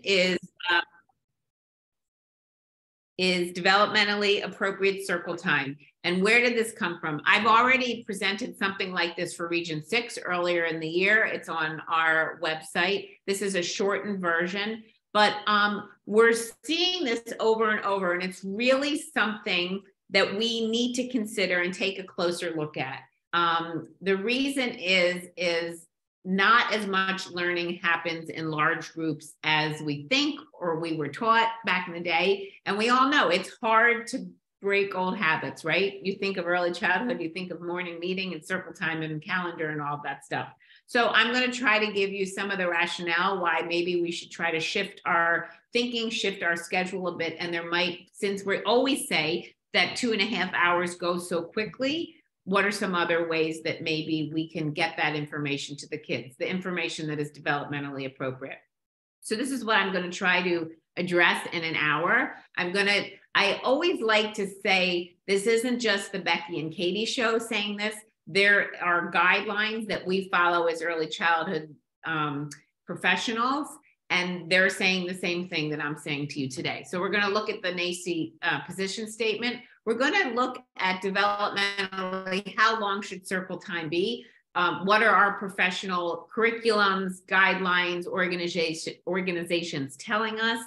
is uh, is developmentally appropriate circle time. And where did this come from? I've already presented something like this for Region 6 earlier in the year. It's on our website. This is a shortened version, but we're seeing this over and over, and it's really something that we need to consider and take a closer look at. The reason is not as much learning happens in large groups as we think or we were taught back in the day. And we all know it's hard to break old habits, right? You think of early childhood, you think of morning meeting and circle time and calendar and all of that stuff. So I'm going to try to give you some of the rationale why maybe we should try to shift our thinking, shift our schedule a bit. And there might, since we always say that 2.5 hours go so quickly, what are some other ways that maybe we can get that information to the kids, the information that is developmentally appropriate? So this is what I'm going to try to address in an hour. I always like to say, this isn't just the Becky and Katie show saying this. There are guidelines that we follow as early childhood professionals, and they're saying the same thing that I'm saying to you today. So we're going to look at the NACCE position statement. We're going to look at developmentally, how long should circle time be? What are our professional curriculums, guidelines, organizations telling us?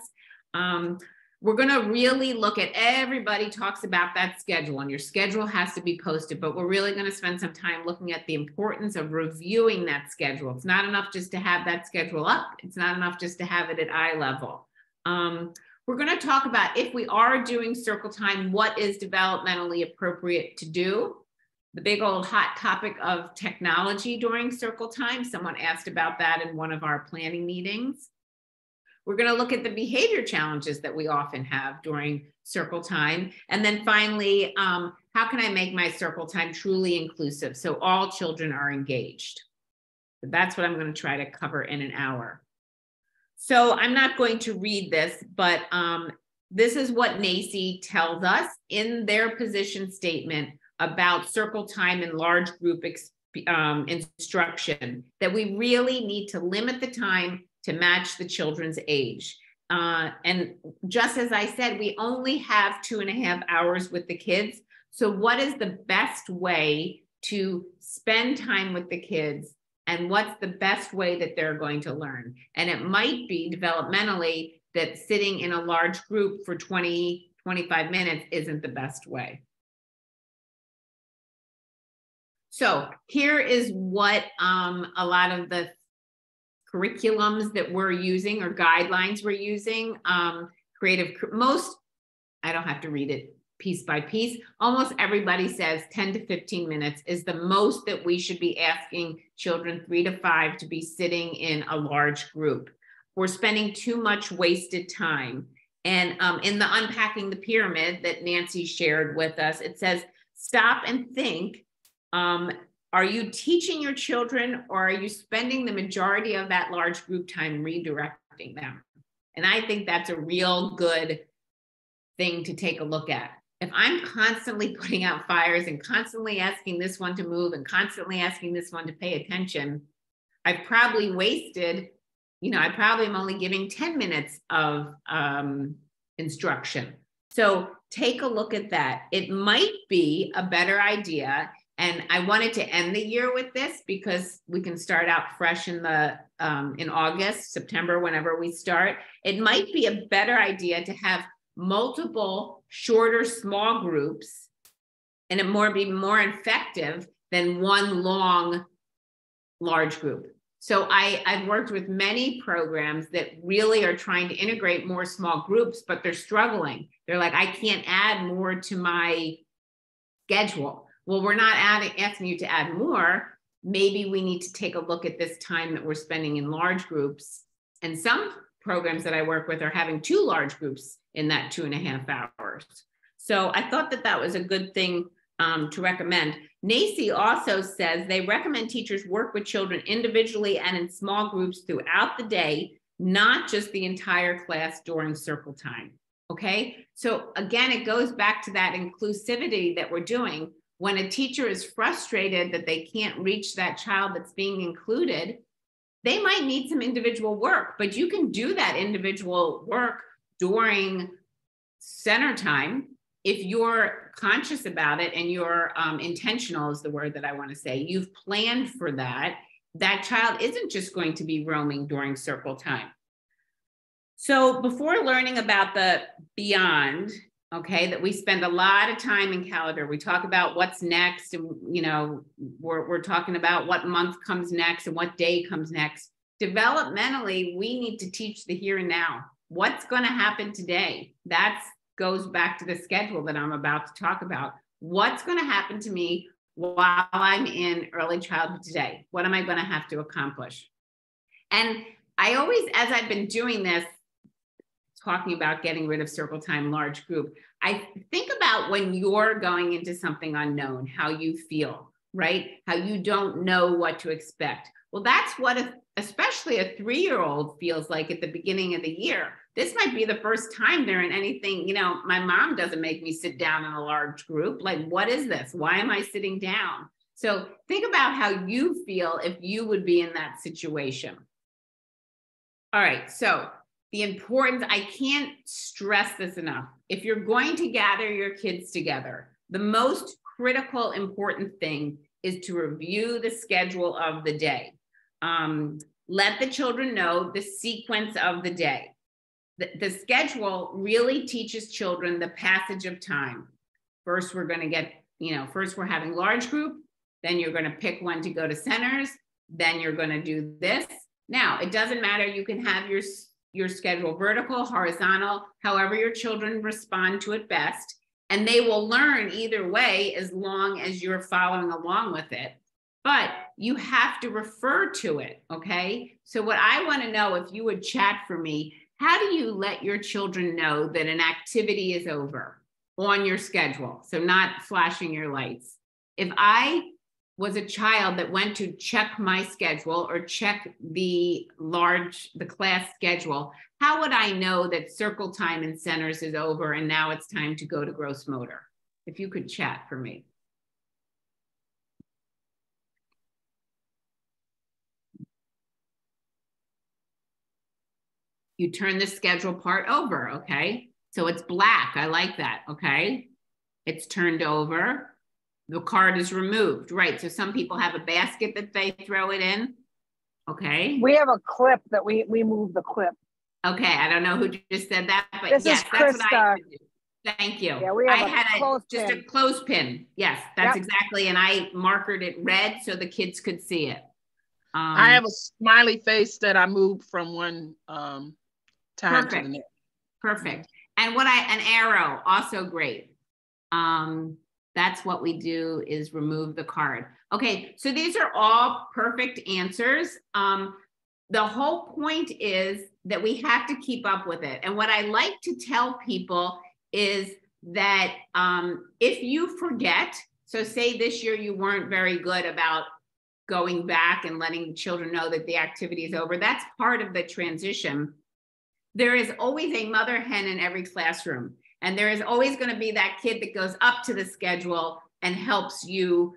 We're going to really look at, everybody talks about that schedule, and your schedule has to be posted, but we're really going to spend some time looking at the importance of reviewing that schedule. It's not enough just to have that schedule up. It's not enough just to have it at eye level. We're going to talk about, if we are doing circle time, what is developmentally appropriate to do? The big old hot topic of technology during circle time. Someone asked about that in one of our planning meetings. We're going to look at the behavior challenges that we often have during circle time. And then finally, how can I make my circle time truly inclusive so all children are engaged? So that's what I'm going to try to cover in an hour. So I'm not going to read this, but this is what NACCE tells us in their position statement about circle time and large group instruction, that we really need to limit the time to match the children's age. And just as I said, we only have 2.5 hours with the kids. So what is the best way to spend time with the kids? And what's the best way that they're going to learn? And it might be developmentally that sitting in a large group for 20, 25 minutes isn't the best way. So here is what a lot of the curriculums that we're using or guidelines we're using, I don't have to read it piece by piece. Almost everybody says 10 to 15 minutes is the most that we should be asking children 3 to 5 to be sitting in a large group. We're spending too much wasted time. And in the Unpacking the Pyramid that Nancy shared with us, it says, stop and think, are you teaching your children, or are you spending the majority of that large group time redirecting them? And I think that's a real good thing to take a look at. If I'm constantly putting out fires and constantly asking this one to move and constantly asking this one to pay attention, I've probably wasted, I probably am only giving 10 minutes of instruction. So take a look at that. It might be a better idea. And I wanted to end the year with this because we can start out fresh in August, September, whenever we start. It might be a better idea to have multiple shorter small groups, and it be more effective than one long large group. So I've worked with many programs that really are trying to integrate more small groups, but they're struggling. They're like, I can't add more to my schedule. Well, we're not asking you to add more. Maybe we need to take a look at this time that we're spending in large groups. And some programs that I work with are having 2 large groups in that 2.5 hours. So I thought that that was a good thing to recommend. NACCE also says they recommend teachers work with children individually and in small groups throughout the day, not just the entire class during circle time. Okay, so again, it goes back to that inclusivity that we're doing. When a teacher is frustrated that they can't reach that child that's being included, they might need some individual work, but you can do that individual work during center time if you're conscious about it and you're intentional is the word that I want to say. You've planned for that. That child isn't just going to be roaming during circle time. So before learning about the beyond, okay, that we spend a lot of time in calendar, we talk about what's next, and we're talking about what month comes next and what day comes next. Developmentally, we need to teach the here and now. What's going to happen today? That goes back to the schedule that I'm about to talk about. What's going to happen to me while I'm in early childhood today? What am I going to have to accomplish? And I always, as I've been doing this, talking about getting rid of circle time large group, I think about when you're going into something unknown, how you feel, right? How you don't know what to expect. Well, that's what especially a 3-year-old feels like at the beginning of the year. This might be the first time they're in anything, my mom doesn't make me sit down in a large group. Like, what is this? Why am I sitting down? So think about how you feel if you would be in that situation. All right, so the importance, I can't stress this enough. If you're going to gather your kids together, the most critical, important thing is to review the schedule of the day. Let the children know the sequence of the day. The schedule really teaches children the passage of time. First, we're going to get, first we're having large group, then you're going to pick one to go to centers, then you're going to do this. Now, it doesn't matter, you can have your schedule vertical, horizontal, however your children respond to it best. And they will learn either way as long as you're following along with it. But you have to refer to it, okay? So what I want to know, if you would chat for me, how do you let your children know that an activity is over on your schedule? So not flashing your lights. If I was a child that went to check my schedule or check the class schedule, how would I know that circle time in centers is over and now it's time to go to gross motor? If you could chat for me. You turn the schedule part over, okay? So it's black, I like that, okay? It's turned over. The card is removed, right? So some people have a basket that they throw it in. Okay. We have a clip that we move the clip. Okay, I don't know who just said that, but this yes, that's what I would do. Thank you. Yeah, we have a clothespin. Yes, that's exactly. And I markered it red so the kids could see it. I have a smiley face that I moved from one time to the next. Perfect. And an arrow, also great. That's what we do, is remove the card. Okay, so these are all perfect answers. The whole point is that we have to keep up with it. And what I like to tell people is that if you forget, so say this year you weren't very good about going back and letting the children know that the activity is over, that's part of the transition. There is always a mother hen in every classroom. And there is always going to be that kid that goes up to the schedule and helps you,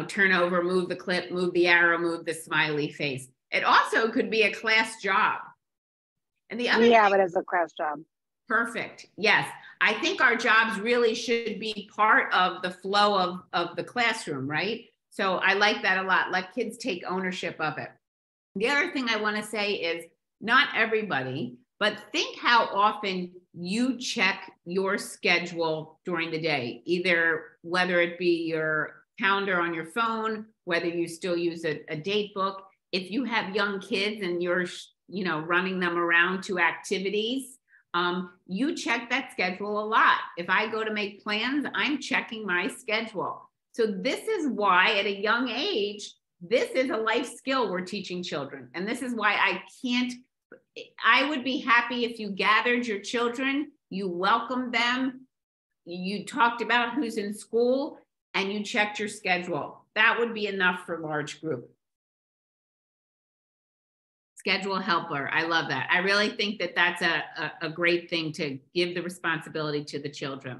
turn over, move the clip, move the arrow, move the smiley face. It also could be a class job. And the other but it's a class job. Perfect. Yes. I think our jobs really should be part of the flow of the classroom, right? So I like that a lot. Let kids take ownership of it. The other thing I want to say is not everybody, but think how often you check your schedule during the day, either whether it be your calendar on your phone, whether you still use a date book. If you have young kids and you're, running them around to activities, you check that schedule a lot. If I go to make plans, I'm checking my schedule. So this is why at a young age, this is a life skill we're teaching children. And this is why I would be happy if you gathered your children, you welcomed them, you talked about who's in school, and you checked your schedule. That would be enough for large group. Schedule helper, I love that. I really think that that's a great thing to give the responsibility to the children.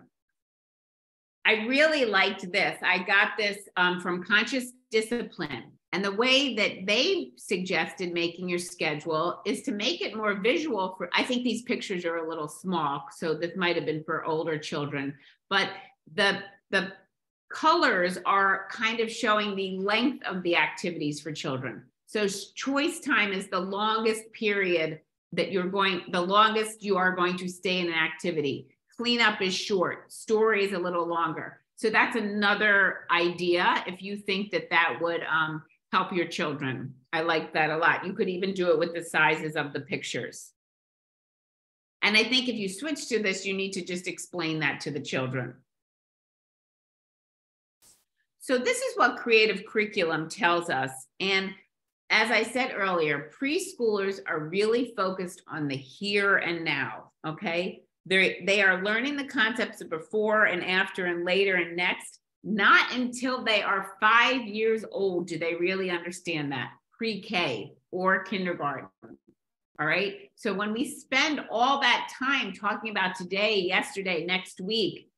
I really liked this. I got this from Conscious Discipline. And the way that they suggested making your schedule is to make it more visual for, I think these pictures are a little small, so this might have been for older children, but the colors are kind of showing the length of the activities for children. So choice time is the longest period that the longest you are going to stay in an activity. Cleanup is short, story is a little longer. So that's another idea if you think that that would help your children. I like that a lot. You could even do it with the sizes of the pictures. And I think if you switch to this, you need to just explain that to the children. So this is what creative curriculum tells us. And as I said earlier, preschoolers are really focused on the here and now, okay? They are learning the concepts of before and after and later and next. Not until they are 5 years old do they really understand that, pre-K or kindergarten, all right? So when we spend all that time talking about today, yesterday, next week,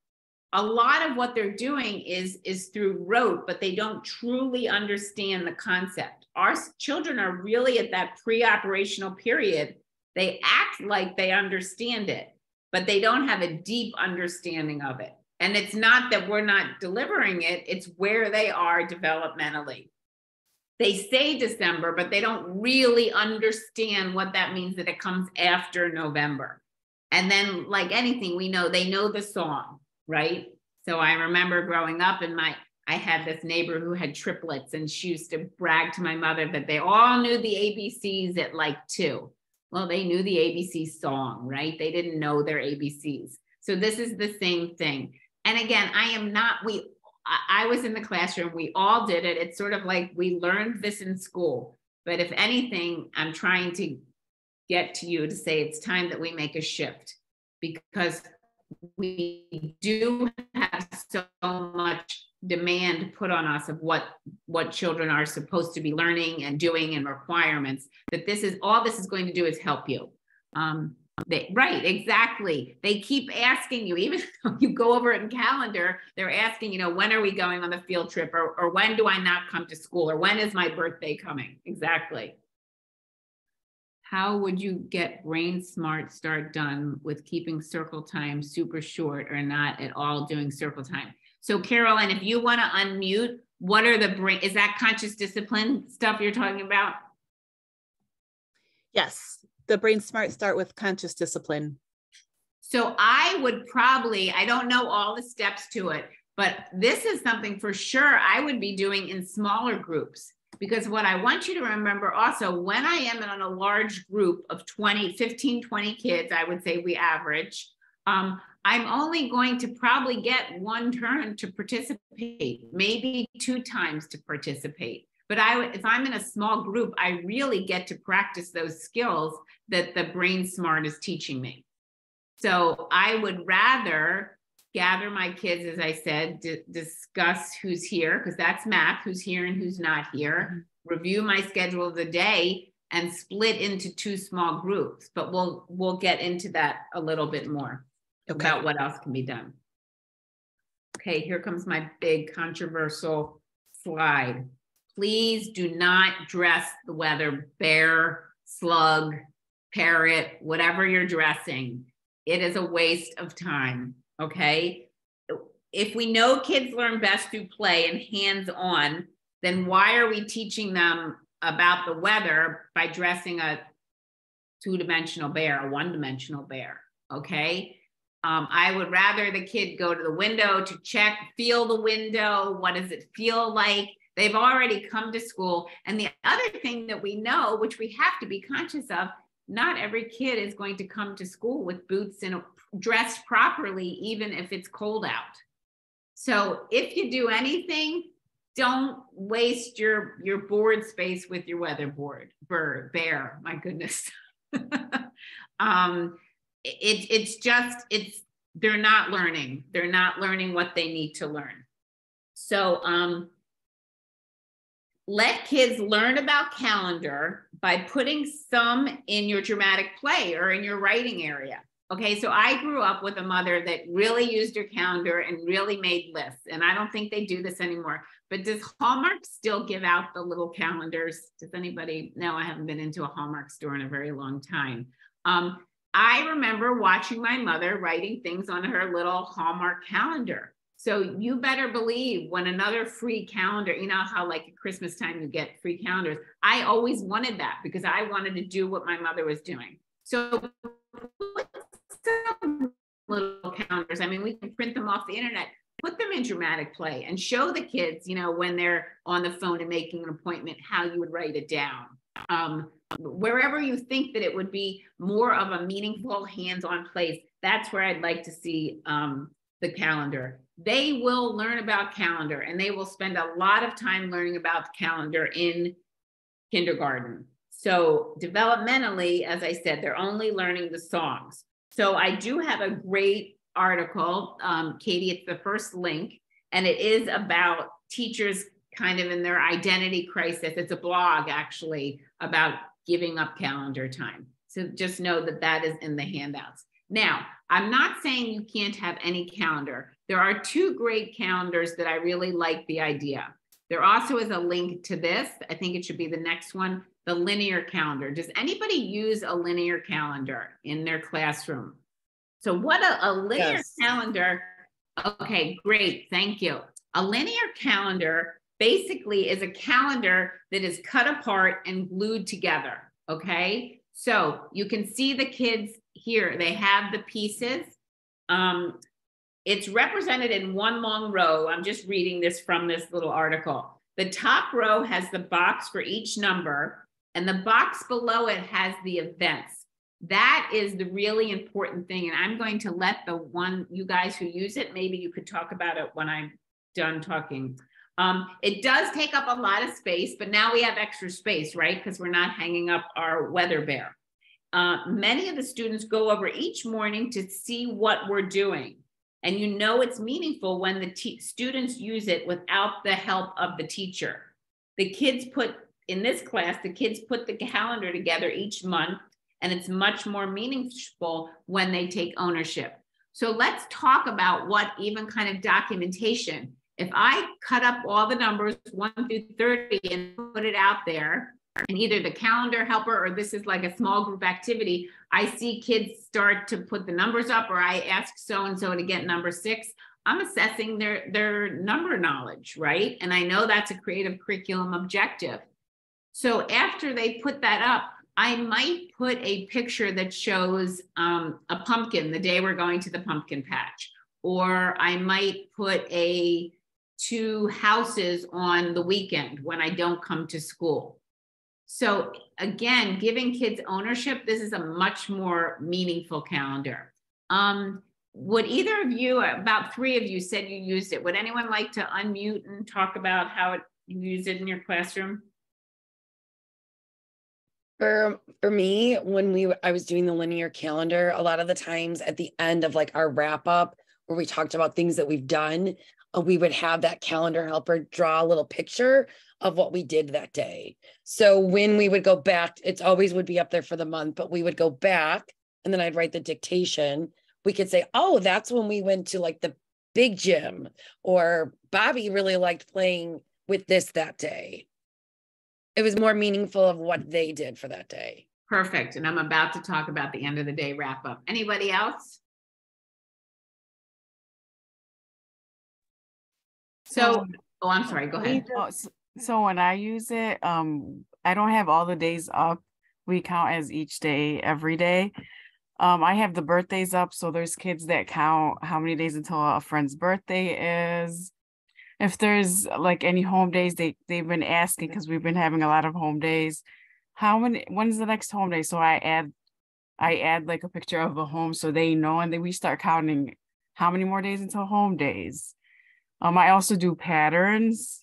a lot of what they're doing is through rote, but they don't truly understand the concept. Our children are really at that pre-operational period. They act like they understand it, but they don't have a deep understanding of it. And it's not that we're not delivering it, it's where they are developmentally. They say December, but they don't really understand what that means, that it comes after November. And then like anything, we know, they know the song, right? So I remember growing up and I had this neighbor who had triplets, and she used to brag to my mother that they all knew the ABCs at like 2. Well, they knew the ABC song, right? They didn't know their ABCs. So this is the same thing. And again, I was in the classroom, we all did it. It's sort of like we learned this in school. But if anything, I'm trying to get to you to say it's time that we make a shift, because we do have so much demand put on us of what children are supposed to be learning and doing and requirements, that all this is going to do is help you. Right, exactly. They keep asking you, even though you go over it in calendar, they're asking, when are we going on the field trip? Or when do I not come to school? Or when is my birthday coming? Exactly. How would you get Brain Smart Start done with keeping circle time super short or not at all doing circle time? So Carolyn, if you want to unmute, what are is that conscious discipline stuff you're talking about? Yes, the Brain Smart Start with conscious discipline. So I would probably, I don't know all the steps to it, but this is something for sure I would be doing in smaller groups. Because what I want you to remember also, when I am in a large group of 15, 20 kids, I would say we average, I'm only going to probably get one turn to participate, maybe 2 times to participate. But if I'm in a small group, I really get to practice those skills that the Brain Smart is teaching me. So I would rather gather my kids, as I said, discuss who's here, because that's math, who's here and who's not here, review my schedule of the day, and split into 2 small groups. But we'll get into that a little bit more about what else can be done. Okay, here comes my big controversial slide. Please do not dress the weather bear, slug, parrot, whatever you're dressing. It is a waste of time. Okay, if we know kids learn best through play and hands-on, then why are we teaching them about the weather by dressing a 2-dimensional bear, a 1-dimensional bear? Okay, I would rather the kid go to the window to check, feel the window. What does it feel like? They've already come to school. And the other thing that we know, which we have to be conscious of, not every kid is going to come to school with boots and dressed properly, even if it's cold out. So if you do anything, don't waste your board space with your weather bear. My goodness. They're not learning. They're not learning what they need to learn. So let kids learn about calendar by putting some in your dramatic play or in your writing area. Okay, so I grew up with a mother that really used her calendar and really made lists. And I don't think they do this anymore. But does Hallmark still give out the little calendars? Does anybody? No, I haven't been into a Hallmark store in a very long time. I remember watching my mother writing things on her little Hallmark calendar. So you better believe when another free calendar, you know how like at Christmas time you get free calendars. I always wanted that because I wanted to do what my mother was doing. So some little calendars. I mean, we can print them off the internet, put them in dramatic play and show the kids, you know, when they're on the phone and making an appointment, how you would write it down. Wherever you think that it would be more of a meaningful hands-on place, that's where I'd like to see the calendar. They will learn about calendar and they will spend a lot of time learning about the calendar in kindergarten. So developmentally, as I said, they're only learning the songs. So I do have a great article, Katie, it's the first link, and it is about teachers kind of in their identity crisis. It's a blog actually about giving up calendar time. So just know that that is in the handouts. Now, I'm not saying you can't have any calendar. There are two great calendars that I really like the idea. There also is a link to this. I think it should be the next one, the linear calendar. Does anybody use a linear calendar in their classroom? So what a linear calendar, okay, great, thank you. A linear calendar basically is a calendar that is cut apart and glued together, okay? So you can see the kids here, they have the pieces. It's represented in one long row. I'm just reading this from this little article. The top row has the box for each number, and the box below it has the events. That is the really important thing. And I'm going to let you guys who use it, maybe you could talk about it when I'm done talking. It does take up a lot of space, but now we have extra space, right? Because we're not hanging up our weather bear. Many of the students go over each morning to see what we're doing. And you know it's meaningful when the students use it without the help of the teacher. The kids in this class, the kids put the calendar together each month, and it's much more meaningful when they take ownership. So let's talk about what even kind of documentation. If I cut up all the numbers 1 through 30 and put it out there, and either the calendar helper or this is like a small group activity, I see kids start to put the numbers up, or I ask so-and-so to get number 6. I'm assessing their number knowledge, right? And I know that's a creative curriculum objective. So after they put that up, I might put a picture that shows a pumpkin the day we're going to the pumpkin patch, or I might put 2 houses on the weekend when I don't come to school. So again, giving kids ownership, this is a much more meaningful calendar. Would either of you, about 3 of you said you used it. Would anyone like to unmute and talk about how you use it in your classroom? For me, when I was doing the linear calendar, a lot of the times at the end of like our wrap up, where we talked about things that we've done, we would have that calendar helper draw a little picture of what we did that day. So when we would go back, it's always would be up there for the month, but we would go back and then I'd write the dictation. We could say, oh, that's when we went to like the big gym, or Bobby really liked playing with this that day. It was more meaningful of what they did for that day. Perfect. And I'm about to talk about the end of the day wrap up. Anybody else? So, oh, I'm sorry, go ahead. So when I use it, I don't have all the days up. We count as each day, every day. I have the birthdays up. So there's kids that count how many days until a friend's birthday is. If there's like any home days, they've been asking, because we've been having a lot of home days. When's the next home day? So I add like a picture of a home so they know, and then we start counting how many more days until home days. I also do patterns.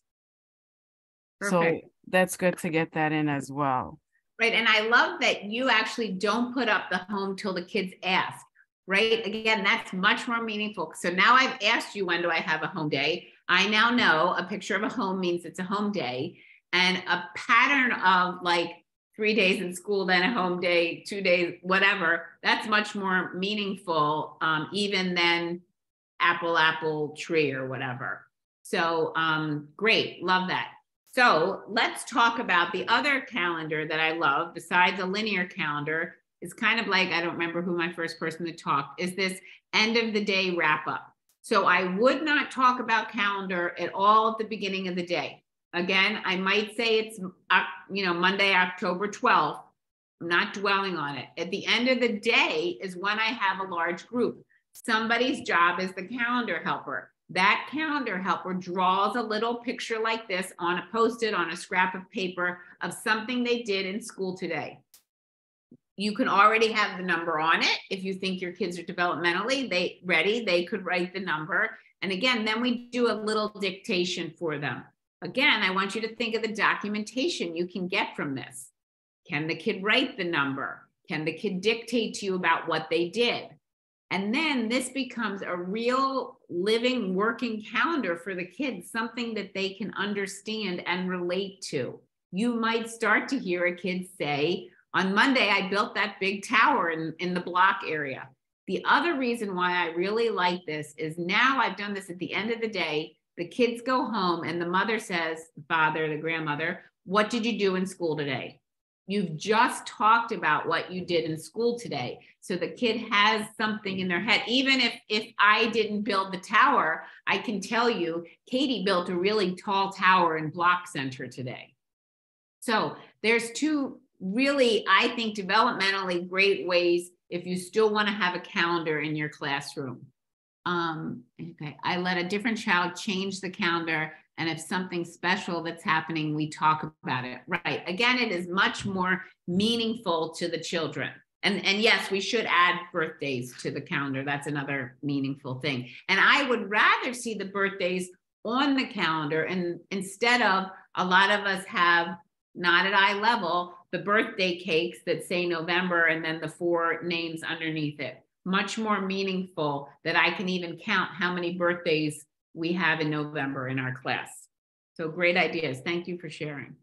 Perfect. So that's good to get that in as well. Right. And I love that you actually don't put up the home till the kids ask, right? Again, that's much more meaningful. So now I've asked you, when do I have a home day? I now know a picture of a home means it's a home day, and a pattern of like 3 days in school, then a home day, 2 days, whatever, that's much more meaningful, even than apple tree or whatever. So great, love that. So let's talk about the other calendar that I love besides a linear calendar. It's kind of like, I don't remember who my first person to talk, is this end of the day wrap up. So I would not talk about calendar at all at the beginning of the day. Again, I might say it's, Monday, October 12th. I'm not dwelling on it. At the end of the day is when I have a large group. Somebody's job is the calendar helper. That calendar helper draws a little picture like this on a Post-it, on a scrap of paper of something they did in school today. You can already have the number on it. If you think your kids are developmentally ready, they could write the number. And again, then we do a little dictation for them. Again, I want you to think of the documentation you can get from this. Can the kid write the number? Can the kid dictate to you about what they did? And then this becomes a real living, working calendar for the kids, something that they can understand and relate to. You might start to hear a kid say, on Monday, I built that big tower in the block area. The other reason why I really like this is now I've done this at the end of the day, the kids go home and the mother says, the father, the grandmother, what did you do in school today? You've just talked about what you did in school today. So the kid has something in their head. Even if I didn't build the tower, I can tell you, Katie built a really tall tower in Block Center today. So there's two really, I think, developmentally great ways if you still want to have a calendar in your classroom. Okay, I let a different child change the calendar, and if something special that's happening, we talk about it. Right. Again, it is much more meaningful to the children. And yes, we should add birthdays to the calendar. That's another meaningful thing. And I would rather see the birthdays on the calendar, and instead of, a lot of us have, not at eye level, the birthday cakes that say November and then the 4 names underneath it. Much more meaningful that I can even count how many birthdays we have in November in our class. So great ideas. Thank you for sharing.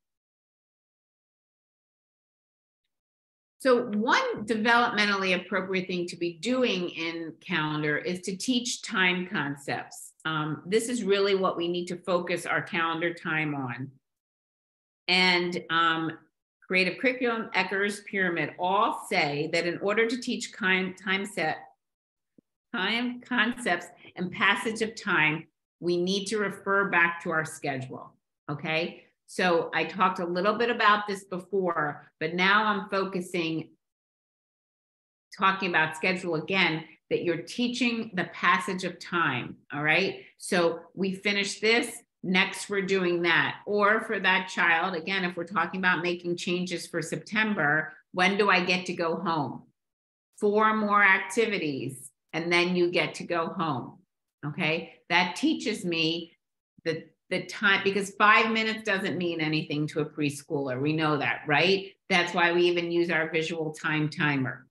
So one developmentally appropriate thing to be doing in calendar is to teach time concepts. This is really what we need to focus our calendar time on. And Creative Curriculum, Ecker's Pyramid all say that in order to teach time concepts and passage of time, we need to refer back to our schedule, okay? So I talked a little bit about this before, but now I'm talking about schedule again, that you're teaching the passage of time, all right? So we finish this, next we're doing that. Or for that child, again, if we're talking about making changes for September, when do I get to go home? 4 more activities, and then you get to go home, okay? That teaches me the time, because 5 minutes doesn't mean anything to a preschooler. We know that, right? That's why we even use our visual time timer.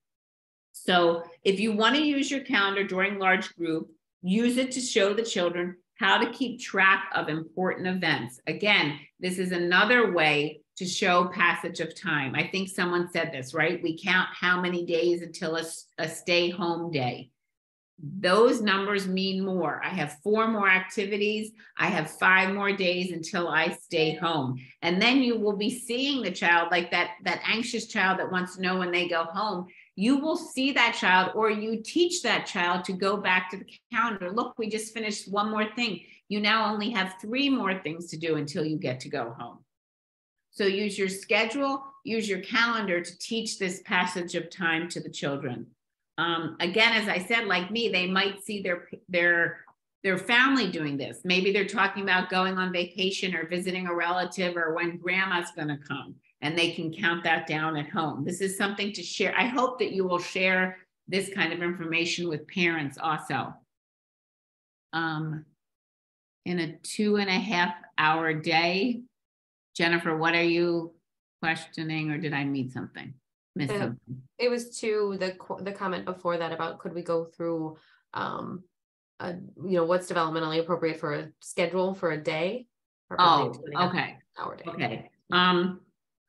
So if you want to use your calendar during large group, use it to show the children how to keep track of important events. Again, this is another way to show passage of time. I think someone said this, right? We count how many days until a stay home day. Those numbers mean more. I have 4 more activities. I have 5 more days until I stay home. And then you will be seeing the child, like that anxious child that wants to know when they go home. You will see that child, or you teach that child to go back to the calendar. Look, we just finished 1 more thing. You now only have 3 more things to do until you get to go home. So use your schedule, use your calendar to teach this passage of time to the children. Again, as I said, like me, they might see their family doing this. Maybe they're talking about going on vacation or visiting a relative, or when grandma's going to come, and they can count that down at home. This is something to share. I hope that you will share this kind of information with parents also. In a 2.5-hour day, Jennifer, what are you questioning, or did I miss something? It was to the comment before that about, could we go through what's developmentally appropriate for a schedule for a day? Oh, okay. Hour day. Okay.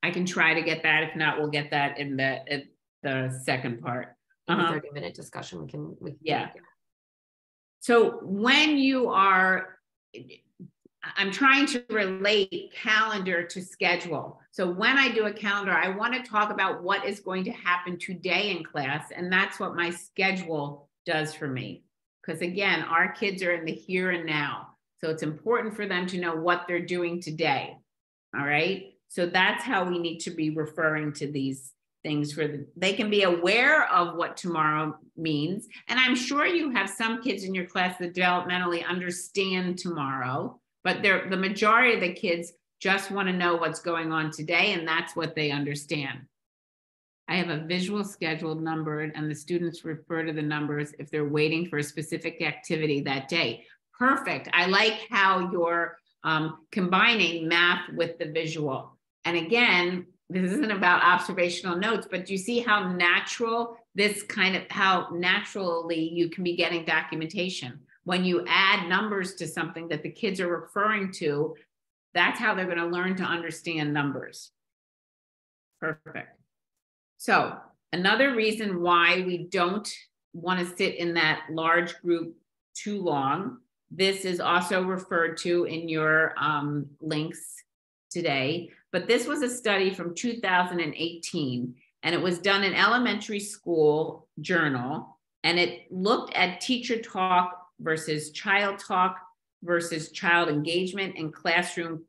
I can try to get that. If not, we'll get that in the second part. In the 30-minute discussion, we can yeah. So when you are, I'm trying to relate calendar to schedule. So when I do a calendar, I want to talk about what is going to happen today in class. And that's what my schedule does for me. Because again, our kids are in the here and now. So it's important for them to know what they're doing today. All right. So that's how we need to be referring to these things they can be aware of what tomorrow means. And I'm sure you have some kids in your class that developmentally understand tomorrow, but the majority of the kids just want to know what's going on today, and that's what they understand. I have a visual scheduled numbered, and the students refer to the numbers if they're waiting for a specific activity that day. Perfect. I like how you're combining math with the visual. And again, this isn't about observational notes, but do you see how natural how naturally you can be getting documentation? When you add numbers to something that the kids are referring to, that's how they're going to learn to understand numbers. Perfect. So another reason why we don't want to sit in that large group too long, this is also referred to in your links today, but this was a study from 2018, and it was done in elementary school journal, and it looked at teacher talk versus child engagement and classroom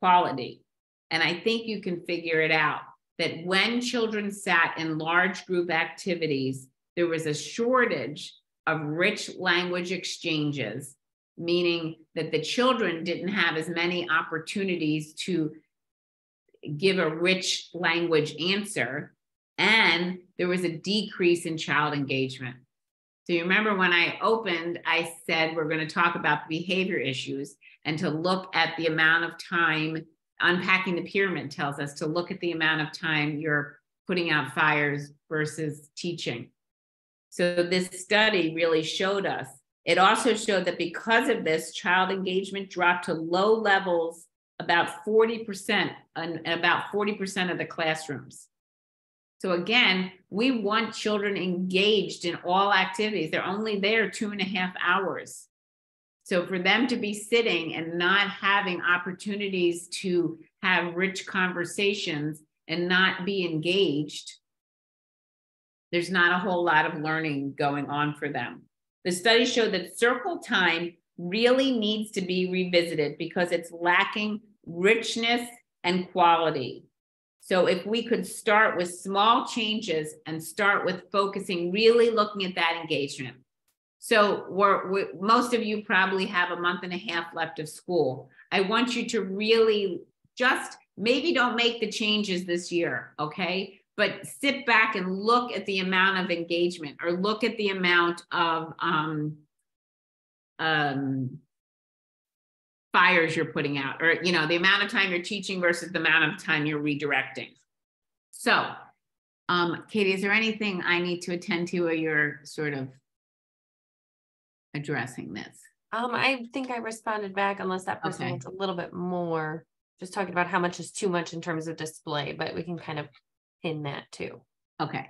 quality. And I think you can figure it out, that when children sat in large group activities, there was a shortage of rich language exchanges, meaning that the children didn't have as many opportunities to give a rich language answer, and there was a decrease in child engagement. So you remember when I opened, I said we're going to talk about behavior issues and to look at the amount of time. Unpacking the pyramid tells us to look at the amount of time you're putting out fires versus teaching. So this study really showed us. It also showed that because of this, child engagement dropped to low levels about 40% in about 40% of the classrooms. So again, we want children engaged in all activities. They're only there 2.5 hours. So for them to be sitting and not having opportunities to have rich conversations and not be engaged, there's not a whole lot of learning going on for them. The study showed that circle time really needs to be revisited because it's lacking richness and quality. So if we could start with small changes and start with focusing, really looking at that engagement. So most of you probably have a 1.5 months left of school. I want you to really just, maybe don't make the changes this year, okay? But sit back and look at the amount of engagement, or look at the amount of fires you're putting out, or the amount of time you're teaching versus the amount of time you're redirecting. So, Katie, is there anything I need to attend to, or you're sort of addressing this? I think I responded back, unless that person wants a little bit more, just talking about how much is too much in terms of display, but we can kind of pin that too. Okay.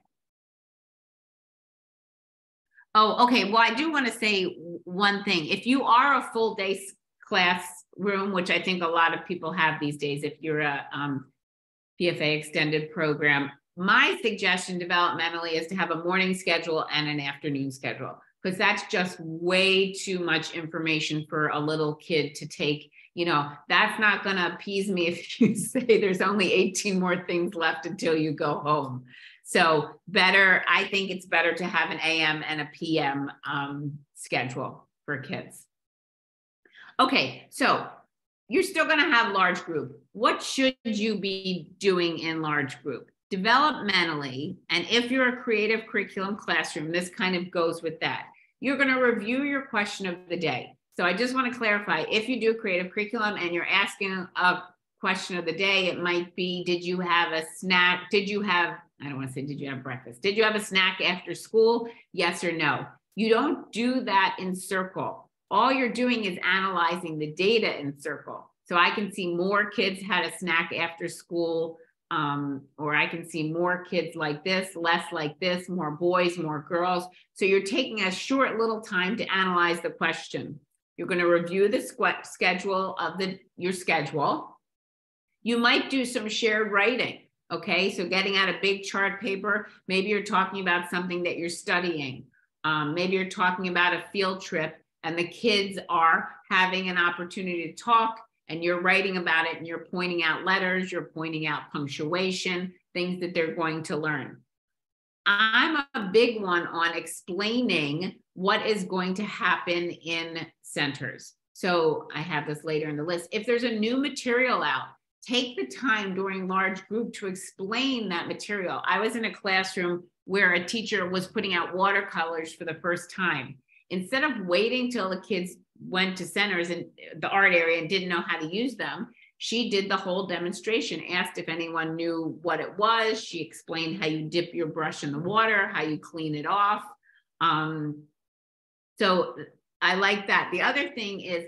Oh, okay. Well, I do want to say one thing. If you are a full day classroom, which I think a lot of people have these days, if you're a PFA extended program, my suggestion developmentally is to have a morning schedule and an afternoon schedule, because that's just way too much information for a little kid to take. That's not going to appease me if you say there's only 18 more things left until you go home. So I think it's better to have an AM and a PM schedule for kids. Okay, so you're still going to have large group. What should you be doing in large group? Developmentally, and if you're a creative curriculum classroom, this kind of goes with that. You're going to review your question of the day. So I just want to clarify, if you do creative curriculum and you're asking a question of the day, it might be, did you have a snack? I don't want to say, did you have breakfast? Did you have a snack after school? Yes or no? You don't do that in Circle. All you're doing is analyzing the data in Circle. So I can see more kids had a snack after school or I can see more kids like this, less like this, more boys, more girls. So you're taking a short little time to analyze the question. You're going to review the schedule of your schedule. You might do some shared writing. Okay, so getting out a big chart paper, maybe you're talking about something that you're studying. Maybe you're talking about a field trip and the kids are having an opportunity to talk and you're writing about it and you're pointing out letters, you're pointing out punctuation, things that they're going to learn. I'm a big one on explaining what is going to happen in centers. So I have this later in the list. If there's a new material out, take the time during large group to explain that material. I was in a classroom where a teacher was putting out watercolors for the first time. Instead of waiting till the kids went to centers in the art area and didn't know how to use them, she did the whole demonstration, asked if anyone knew what it was. She explained how you dip your brush in the water, how you clean it off. So I like that. The other thing is,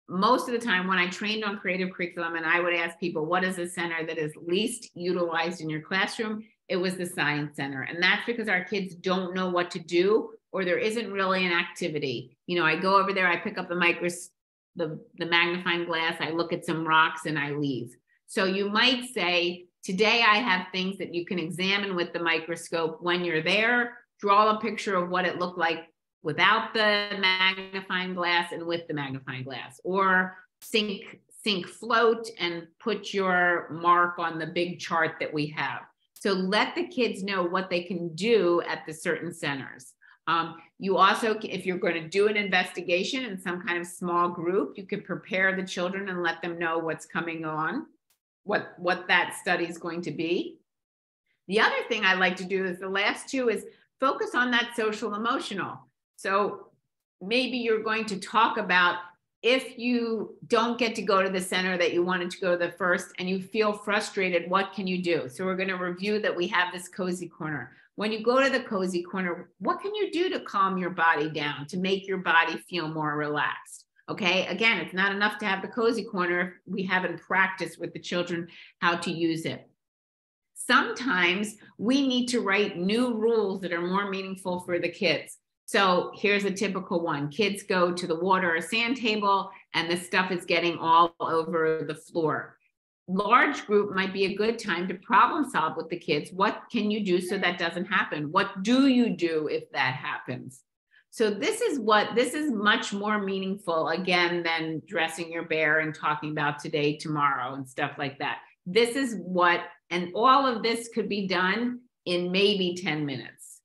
most of the time when I trained on creative curriculum and I would ask people, what is the center that is least utilized in your classroom? It was the science center. And that's because our kids don't know what to do, or there isn't really an activity. You know, I go over there, I pick up the magnifying glass, I look at some rocks and I leave. So you might say, today I have things that you can examine with the microscope. When you're there, draw a picture of what it looked like without the magnifying glass and with the magnifying glass, or sink float and put your mark on the big chart that we have. So let the kids know what they can do at the certain centers. You also, if you're going to do an investigation in some kind of small group, you could prepare the children and let them know what's coming on, what that study is going to be. The other thing I like to do is the last two is focus on that social emotional. So maybe you're going to talk about if you don't get to go to the center that you wanted to go to the first and you feel frustrated, what can you do? So we're going to review that we have this cozy corner. When you go to the cozy corner, what can you do to calm your body down, to make your body feel more relaxed? Okay, again, it's not enough to have the cozy corner if we haven't practiced with the children how to use it. Sometimes we need to write new rules that are more meaningful for the kids. So here's a typical one. Kids go to the water or sand table and the stuff is getting all over the floor. Large group might be a good time to problem solve with the kids. What can you do so that doesn't happen? What do you do if that happens? So this is much more meaningful, again, than dressing your bear and talking about today, tomorrow, and stuff like that. This is what, and all of this could be done in maybe 10 minutes.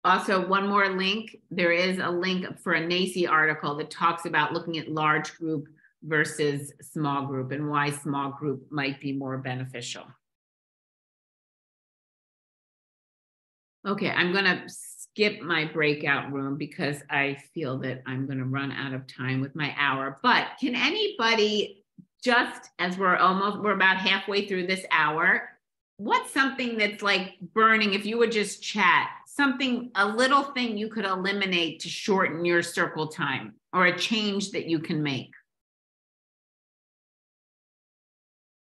Also, one more link. There is a link for a NACI article that talks about looking at large group versus small group and why small group might be more beneficial. Okay, I'm going to skip my breakout room because I feel that I'm going to run out of time with my hour. But can anybody, just as we're about halfway through this hour, what's something that's like burning, if you would just chat, something, a little thing you could eliminate to shorten your circle time, or a change that you can make?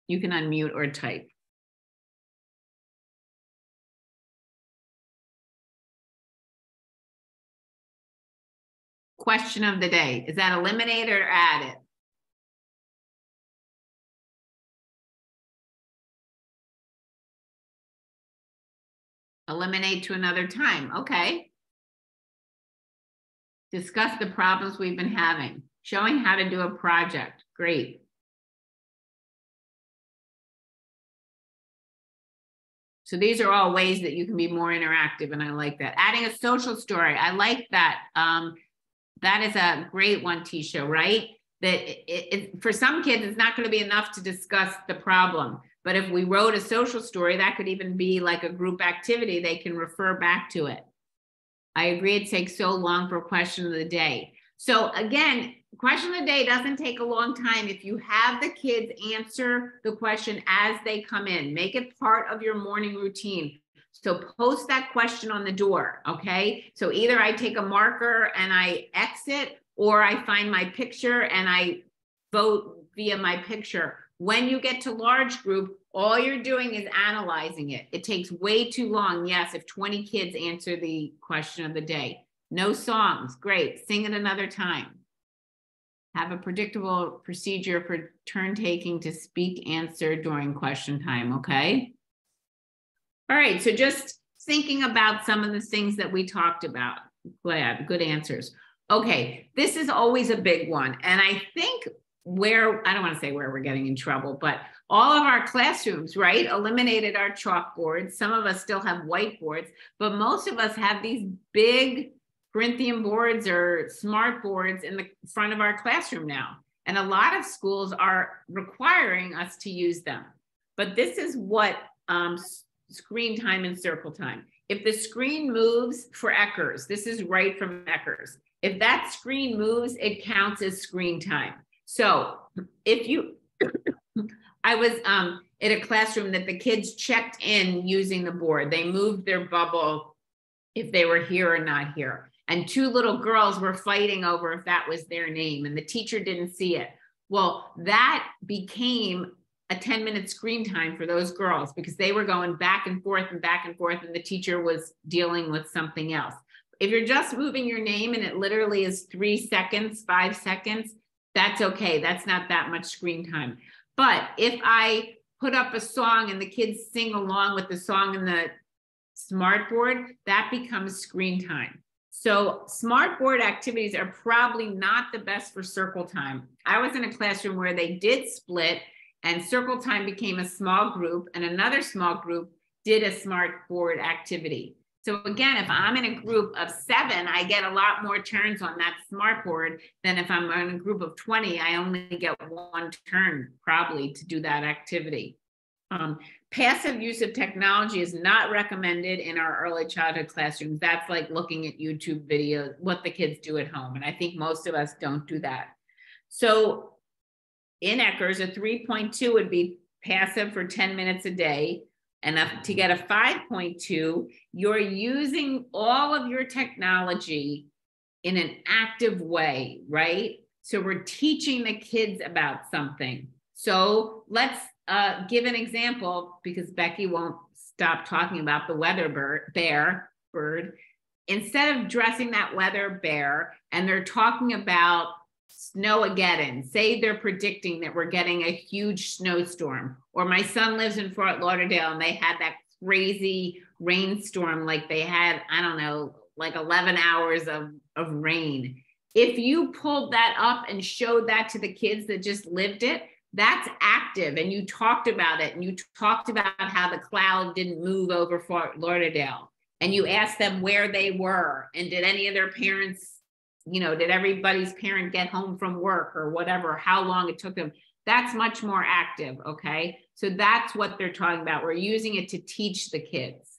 You can unmute or type. Question of the day. Is that eliminate or add it? Eliminate to another time. Okay. Discuss the problems we've been having. Showing how to do a project. Great. So these are all ways that you can be more interactive, and I like that. Adding a social story. I like that. That is a great one, Tisha, right? That for some kids, it's not going to be enough to discuss the problem. But if we wrote a social story, that could even be like a group activity. They can refer back to it. I agree it takes so long for question of the day. So again, question of the day doesn't take a long time. If you have the kids answer the question as they come in, make it part of your morning routine. So post that question on the door, okay? So either I take a marker and I X it, or I find my picture and I vote via my picture. When you get to large group, all you're doing is analyzing it. It takes way too long. Yes, if 20 kids answer the question of the day. No songs, great. Sing it another time. Have a predictable procedure for turn taking to speak answer during question time, okay? All right, so just thinking about some of the things that we talked about. Glad, good answers. Okay, this is always a big one. And I think I don't want to say where we're getting in trouble, but all of our classrooms, right, eliminated our chalkboards. Some of us still have whiteboards, but most of us have these big Corinthian boards or smart boards in the front of our classroom now. And a lot of schools are requiring us to use them. But this is what screen time and circle time. If the screen moves for Eckers, this is right from Eckers. If that screen moves, it counts as screen time. So if you, I was in a classroom that the kids checked in using the board. They moved their bubble if they were here or not here. And 2 little girls were fighting over if that was their name, and the teacher didn't see it. Well, that became a 10-minute screen time for those girls because they were going back and forth, and the teacher was dealing with something else. If you're just moving your name and it literally is 3 seconds, 5 seconds, that's okay. That's not that much screen time. But if I put up a song and the kids sing along with the song in the smart board, that becomes screen time. So smart board activities are probably not the best for circle time. I was in a classroom where they did split, and circle time became a small group, and another small group did a smart board activity. So again, if I'm in a group of 7, I get a lot more turns on that smart board than if I'm in a group of 20, I only get 1 turn probably to do that activity. Passive use of technology is not recommended in our early childhood classrooms. That's like looking at YouTube videos, what the kids do at home. And I think most of us don't do that. So in Eckers, a 3.2 would be passive for 10 minutes a day. And to get a 5.2, you're using all of your technology in an active way, right? So we're teaching the kids about something. So let's give an example, because Becky won't stop talking about the weather bird. Instead of dressing that weather bear, and they're talking about Snowmageddon, say they're predicting that we're getting a huge snowstorm, or my son lives in Fort Lauderdale and they had that crazy rainstorm, like they had, I don't know, like 11 hours of rain. If you pulled that up and showed that to the kids that just lived it, that's active, and you talked about it, and you talked about how the cloud didn't move over Fort Lauderdale, and you asked them where they were, and did any of their parents, did everybody's parent get home from work or whatever, how long it took them. That's much more active, okay? So that's what they're talking about. We're using it to teach the kids.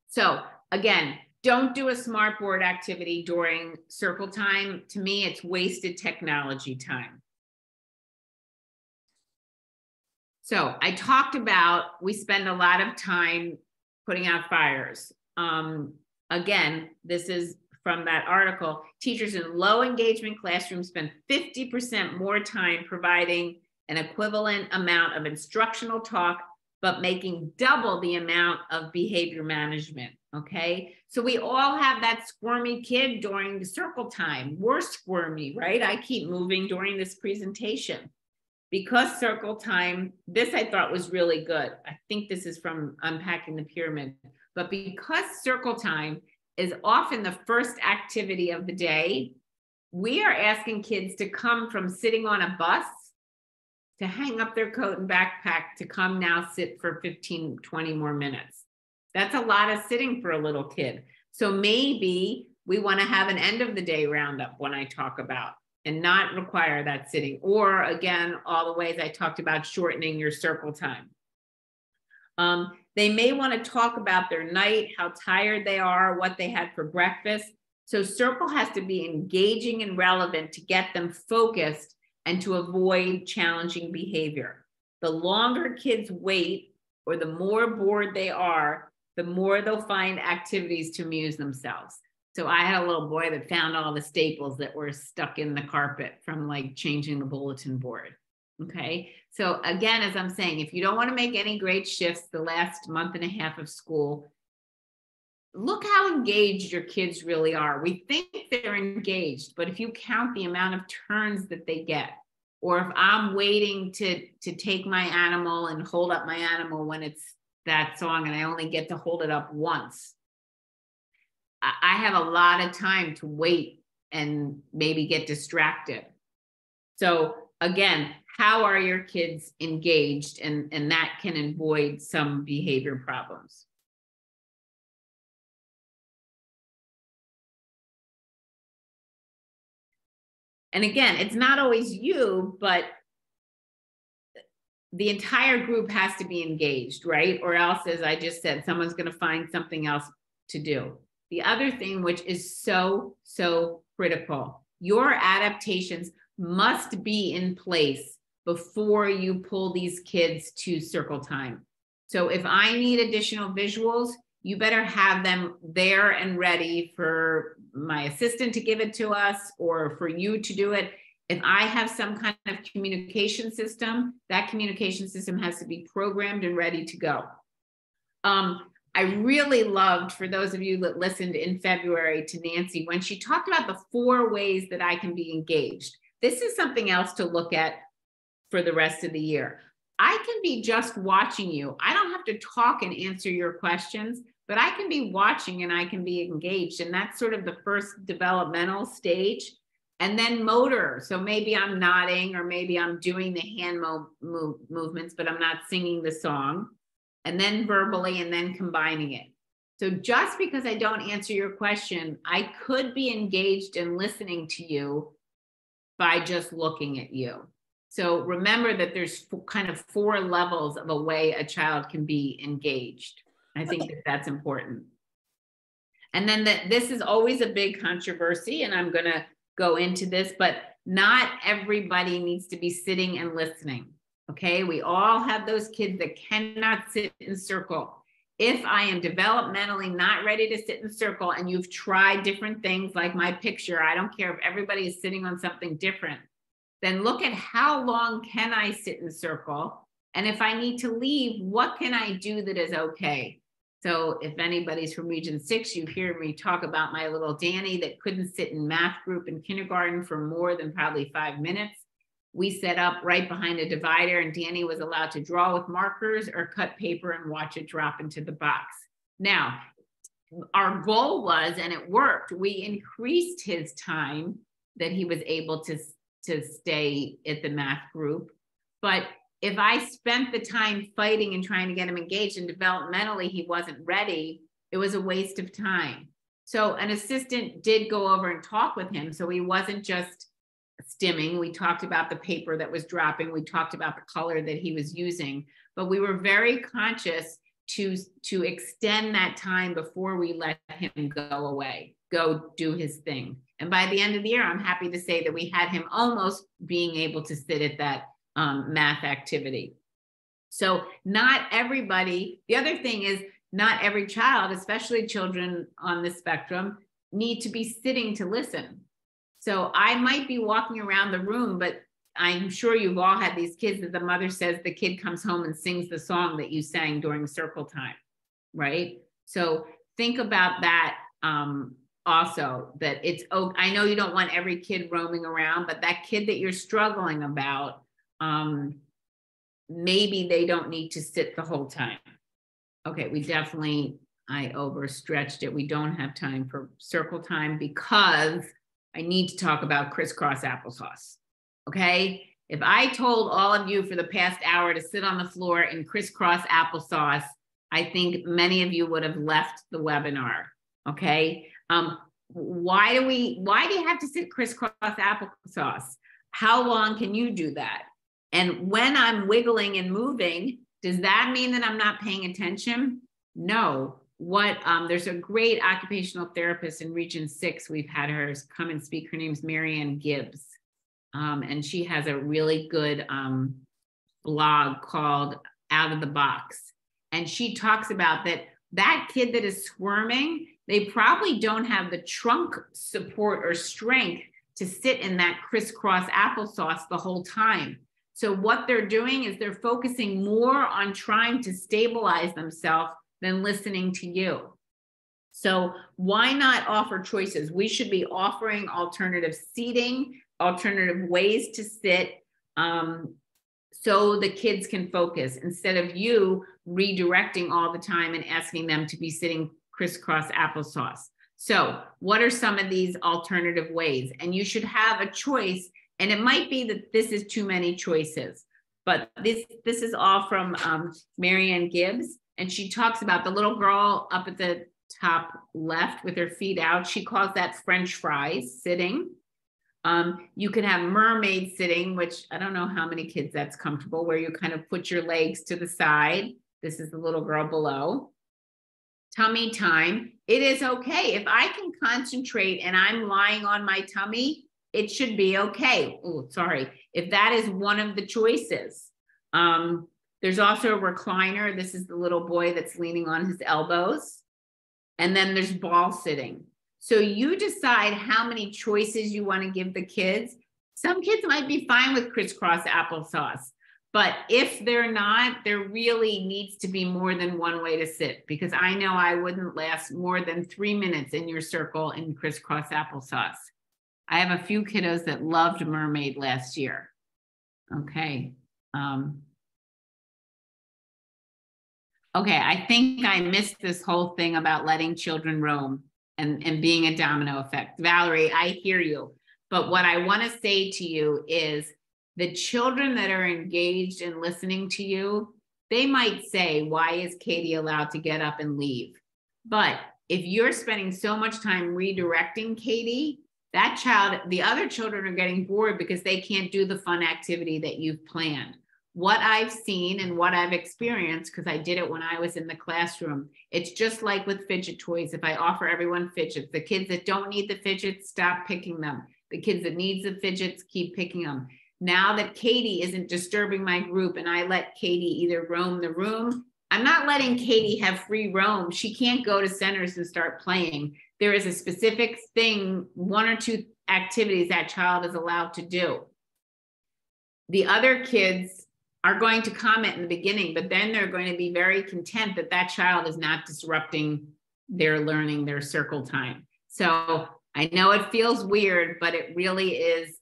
So again, don't do a smart board activity during circle time. To me, it's wasted technology time. So I talked about, we spend a lot of time putting out fires. Again, this is from that article. Teachers in low engagement classrooms spend 50% more time providing an equivalent amount of instructional talk, but making double the amount of behavior management, okay? So we all have that squirmy kid during the circle time. We're squirmy, right? I keep moving during this presentation. Because circle time, this I thought was really good. I think this is from Unpacking the Pyramid. But because circle time is often the first activity of the day, we are asking kids to come from sitting on a bus to hang up their coat and backpack to come now sit for 15, 20 more minutes. That's a lot of sitting for a little kid. So maybe we want to have an end of the day roundup when I talk about, and not require that sitting. Or again, all the ways I talked about shortening your circle time. They may want to talk about their night, how tired they are, what they had for breakfast. So circle has to be engaging and relevant to get them focused and to avoid challenging behavior. The longer kids wait, or the more bored they are, the more they'll find activities to amuse themselves. So I had a little boy that found all the staples that were stuck in the carpet from like changing the bulletin board. Okay. So again, as I'm saying, if you don't want to make any great shifts the last month and a half of school, look how engaged your kids really are. We think they're engaged, but if you count the amount of turns that they get, or if I'm waiting to take my animal and hold up my animal when it's that song and I only get to hold it up once, I have a lot of time to wait and maybe get distracted. So again, how are your kids engaged? And that can avoid some behavior problems. And again, it's not always you, but the entire group has to be engaged, right? Or else, as I just said, someone's going to find something else to do. The other thing, which is so critical, your adaptations must be in place before you pull these kids to circle time. So if I need additional visuals, you better have them there and ready for my assistant to give it to us or for you to do it. If I have some kind of communication system, that communication system has to be programmed and ready to go. I really loved, for those of you that listened in February to Nancy, when she talked about the 4 ways that I can be engaged. This is something else to look at for the rest of the year. I can be just watching you. I don't have to talk and answer your questions, but I can be watching and I can be engaged. And that's sort of the first developmental stage. And then motor. So maybe I'm nodding or maybe I'm doing the hand movements, but I'm not singing the song. And then verbally and then combining it. So just because I don't answer your question, I could be engaged in listening to you by just looking at you. So remember that there's kind of 4 levels of a way a child can be engaged. I think that that's important. And then this is always a big controversy, and I'm going to go into this, but not everybody needs to be sitting and listening. Okay, we all have those kids that cannot sit in circle. If I am developmentally not ready to sit in circle and you've tried different things like my picture, I don't care if everybody is sitting on something different, then look at how long can I sit in circle? And if I need to leave, what can I do that is okay? So if anybody's from Region 6, you hear me talk about my little Danny that couldn't sit in math group in kindergarten for more than probably 5 minutes. We set up right behind a divider and Danny was allowed to draw with markers or cut paper and watch it drop into the box. Now, our goal was, and it worked, we increased his time that he was able to stay at the math group. But if I spent the time fighting and trying to get him engaged and developmentally he wasn't ready, it was a waste of time. So an assistant did go over and talk with him. So he wasn't just stimming. We talked about the paper that was dropping. We talked about the color that he was using, but we were very conscious to extend that time before we let him go away, go do his thing. And by the end of the year, I'm happy to say that we had him almost being able to sit at that math activity. So not everybody, the other thing is not every child, especially children on the spectrum, need to be sitting to listen. So I might be walking around the room, but I'm sure you've all had these kids that the mother says the kid comes home and sings the song that you sang during circle time, right? So think about that also, that it's, oh, I know you don't want every kid roaming around, but that kid that you're struggling about, maybe they don't need to sit the whole time. Okay, I overstretched it. We don't have time for circle time because I need to talk about crisscross applesauce. Okay, if I told all of you for the past hour to sit on the floor in crisscross applesauce, I think many of you would have left the webinar. Okay, why do you have to sit crisscross applesauce? How long can you do that? And when I'm wiggling and moving, does that mean that I'm not paying attention? No. There's a great occupational therapist in Region 6. We've had her come and speak. Her name's Marianne Gibbs. And she has a really good blog called Out of the Box. And she talks about that kid that is squirming, they probably don't have the trunk support or strength to sit in that crisscross applesauce the whole time. So what they're doing is they're focusing more on trying to stabilize themselves than listening to you. So why not offer choices? We should be offering alternative seating, alternative ways to sit, so the kids can focus instead of you redirecting all the time and asking them to be sitting crisscross applesauce. So what are some of these alternative ways? And you should have a choice. And it might be that this is too many choices, but this is all from Marianne Gibbs. And she talks about the little girl up at the top left with her feet out. She calls that French fries sitting. You can have mermaid sitting, which I don't know how many kids that's comfortable, where you kind of put your legs to the side. This is the little girl below. Tummy time. It is okay. If I can concentrate and I'm lying on my tummy, it should be okay. Oh, sorry. If that is one of the choices. There's also a recliner. This is the little boy that's leaning on his elbows. And then there's ball sitting. So you decide how many choices you want to give the kids. Some kids might be fine with crisscross applesauce, but if they're not, there really needs to be more than one way to sit, because I know I wouldn't last more than 3 minutes in your circle in crisscross applesauce. I have a few kiddos that loved mermaid last year. Okay. Okay, I think I missed this whole thing about letting children roam and being a domino effect. Valerie, I hear you. But what I want to say to you is the children that are engaged in listening to you, they might say, why is Katie allowed to get up and leave? But if you're spending so much time redirecting Katie, that child, the other children are getting bored because they can't do the fun activity that you've planned. What I've seen and what I've experienced, because I did it when I was in the classroom, it's just like with fidget toys. If I offer everyone fidgets, the kids that don't need the fidgets, stop picking them. The kids that need the fidgets, keep picking them. Now that Katie isn't disturbing my group and I let Katie either roam the room, I'm not letting Katie have free roam. She can't go to centers and start playing. There is a specific thing, 1 or 2 activities that child is allowed to do. The other kids are going to comment in the beginning, but then they're going to be very content that that child is not disrupting their learning, their circle time. So I know it feels weird, but it really is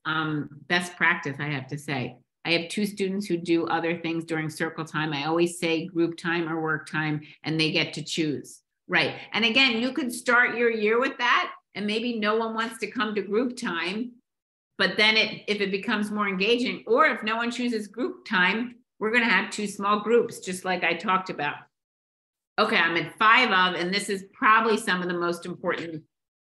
best practice, I have to say. I have 2 students who do other things during circle time. I always say group time or work time, and they get to choose. Right. And again, you could start your year with that, and maybe no one wants to come to group time. But then if it becomes more engaging, or if no one chooses group time, we're going to have 2 small groups, just like I talked about. Okay, I'm at 5 of, and this is probably some of the most important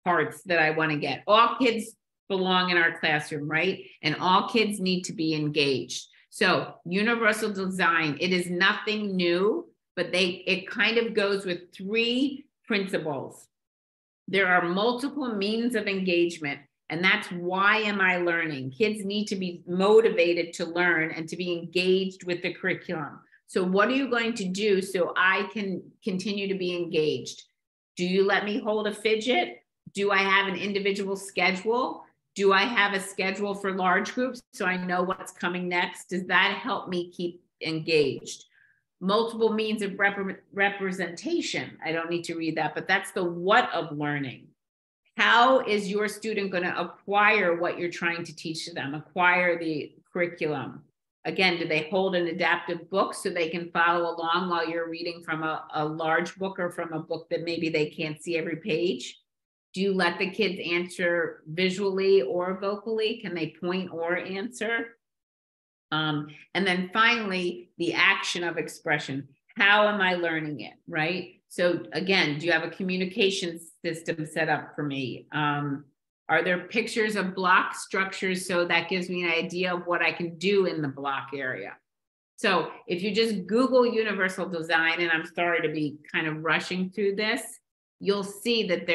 parts that I want to get. All kids belong in our classroom, right? And all kids need to be engaged. So universal design, it is nothing new, but it kind of goes with 3 principles. There are multiple means of engagement. And that's why am I learning? Kids need to be motivated to learn and to be engaged with the curriculum. So what are you going to do so I can continue to be engaged? Do you let me hold a fidget? Do I have an individual schedule? Do I have a schedule for large groups so I know what's coming next? Does that help me keep engaged? Multiple means of representation. I don't need to read that, but that's the what of learning. How is your student going to acquire what you're trying to teach to them, acquire the curriculum? Again, do they hold an adaptive book so they can follow along while you're reading from a large book or from a book that maybe they can't see every page? Do you let the kids answer visually or vocally? Can they point or answer? And then finally, the action of expression. How am I learning it, right? So again, do you have a communication system set up for me? Are there pictures of block structures so that gives me an idea of what I can do in the block area? So if you just Google universal design, and I'm sorry to be kind of rushing through this, you'll see that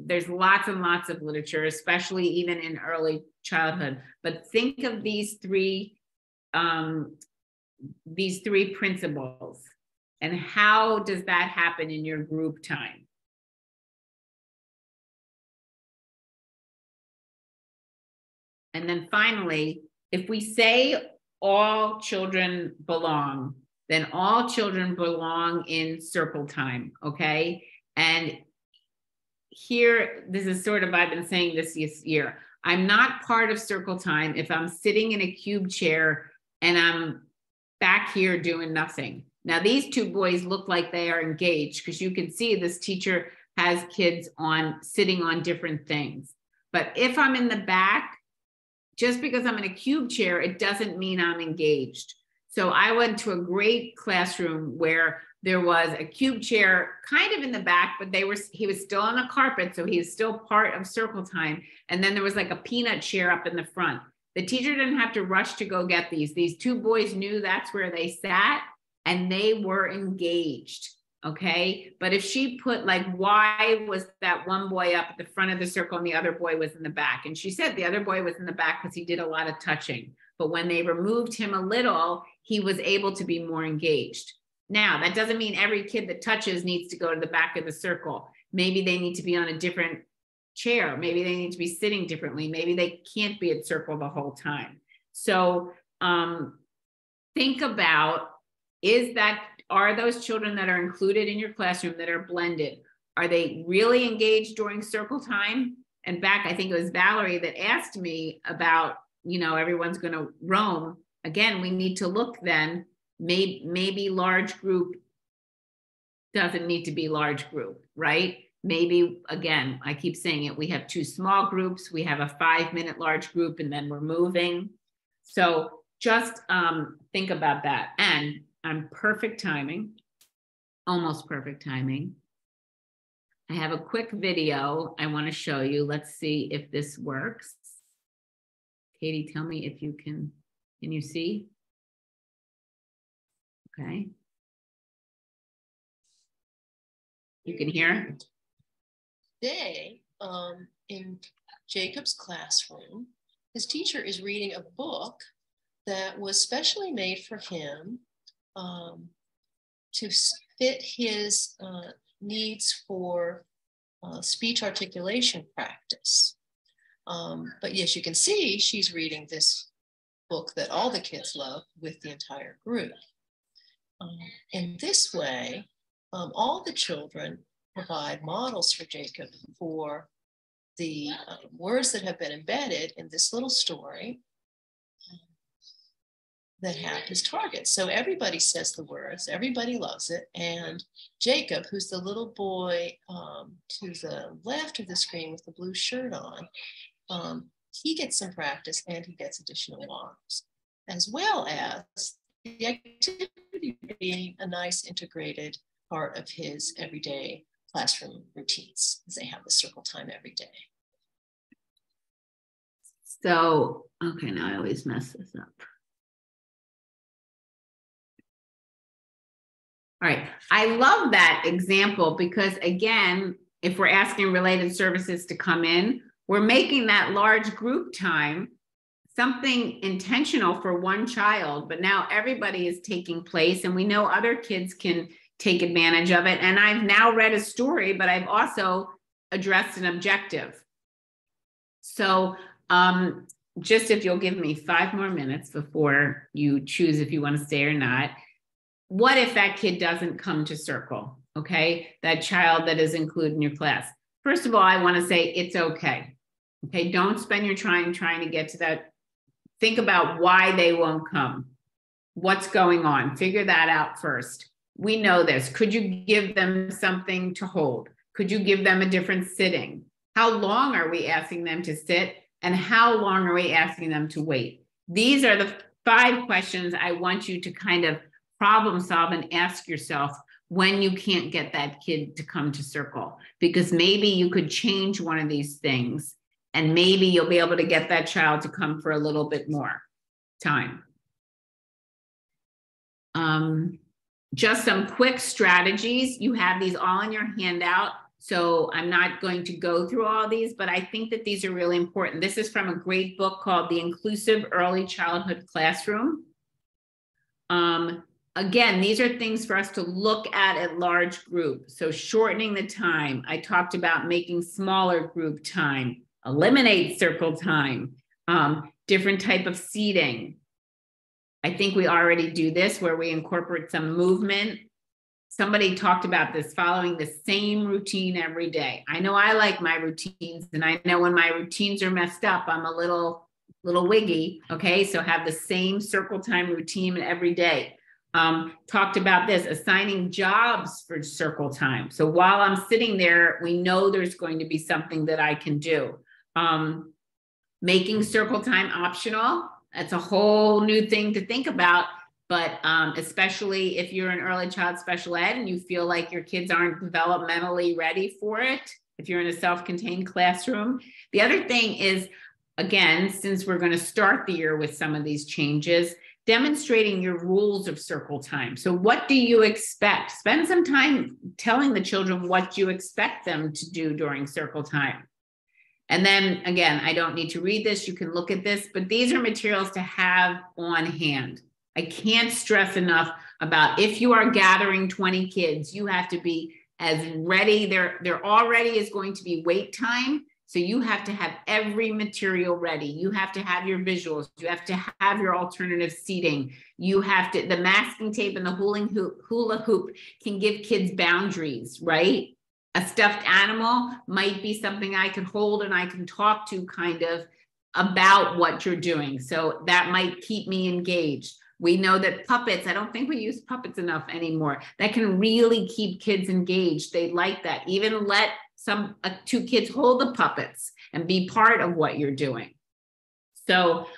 there's lots and lots of literature, especially even in early childhood. But think of these three principles. And how does that happen in your group time? And then finally, if we say all children belong, then all children belong in circle time, okay? And here, this is sort of, I've been saying this year, I'm not part of circle time if I'm sitting in a cube chair and I'm back here doing nothing. Now, these two boys look like they are engaged because you can see this teacher has kids sitting on different things. But if I'm in the back, just because I'm in a cube chair, it doesn't mean I'm engaged. So I went to a great classroom where there was a cube chair kind of in the back, but he was still on a carpet, so he was still part of circle time. And then there was like a peanut chair up in the front. The teacher didn't have to rush to go get these. These two boys knew that's where they sat and they were engaged, okay? But if she put like, why was that one boy up at the front of the circle and the other boy was in the back? And she said the other boy was in the back because he did a lot of touching. But when they removed him a little, he was able to be more engaged. Now, that doesn't mean every kid that touches needs to go to the back of the circle. Maybe they need to be on a different chair. Maybe they need to be sitting differently. Maybe they can't be at circle the whole time. So think about, are those children that are included in your classroom that are blended, are they really engaged during circle time? And back, I think it was Valerie that asked me about, everyone's going to roam. Again, we need to look then, maybe large group doesn't need to be large group, right? Maybe, again, I keep saying it, we have 2 small groups, we have a 5-minute large group, and then we're moving. So just think about that. And I'm perfect timing, almost perfect timing. I have a quick video I want to show you. Let's see if this works. Katie, tell me if you can you see? Okay. You can hear? Today, in Jacob's classroom, his teacher is reading a book that was specially made for him to fit his needs for speech articulation practice. But yes, you can see she's reading this book that all the kids love with the entire group. In this way, all the children provide models for Jacob for the words that have been embedded in this little story that have his targets. So everybody says the words, everybody loves it. And Jacob, who's the little boy to the left of the screen with the blue shirt on, he gets some practice and he gets additional marks, as well as the activity being a nice integrated part of his everyday classroom routines, because they have the circle time every day. So, okay, now I always mess this up. All right, I love that example because again, if we're asking related services to come in, we're making that large group time something intentional for one child, but now everybody is taking place and we know other kids can take advantage of it. And I've now read a story, but I've also addressed an objective. So just if you'll give me 5 more minutes before you choose if you want to stay or not, what if that kid doesn't come to circle, okay? That child that is included in your class. First of all, I want to say it's okay. Okay, don't spend your time trying to get to that. Think about why they won't come. What's going on? Figure that out first. We know this. Could you give them something to hold? Could you give them a different sitting? How long are we asking them to sit? And how long are we asking them to wait? These are the 5 questions I want you to kind of problem solve and ask yourself when you can't get that kid to come to circle, because maybe you could change one of these things and maybe you'll be able to get that child to come for a little bit more time. Just some quick strategies. You have these all in your handout, so I'm not going to go through all these, but I think that these are really important. This is from a great book called The Inclusive Early Childhood Classroom. Again, these are things for us to look at large groups. So shortening the time. I talked about making smaller group time, eliminate circle time, different type of seating. I think we already do this where we incorporate some movement. Somebody talked about this, following the same routine every day. I know I like my routines, and I know when my routines are messed up, I'm a little wiggy. Okay, so have the same circle time routine every day. Talked about this, assigning jobs for circle time. So while I'm sitting there, we know there's going to be something that I can do. Making circle time optional. That's a whole new thing to think about. But especially if you're in early child special ed and you feel like your kids aren't developmentally ready for it, if you're in a self-contained classroom. The other thing is, again, since we're going to start the year with some of these changes, demonstrating your rules of circle time. So what do you expect? Spend some time telling the children what you expect them to do during circle time. And then again, I don't need to read this. You can look at this, but these are materials to have on hand. I can't stress enough about, if you are gathering 20 kids, you have to be as ready. There already is going to be wait time. So you have to have every material ready. You have to have your visuals. You have to have your alternative seating. You have to, the masking tape and the hula hoop can give kids boundaries, right? A stuffed animal might be something I can hold and I can talk to kind of about what you're doing. So that might keep me engaged. We know that puppets, I don't think we use puppets enough anymore. That can really keep kids engaged. They like that. Even let two kids hold the puppets and be part of what you're doing. So,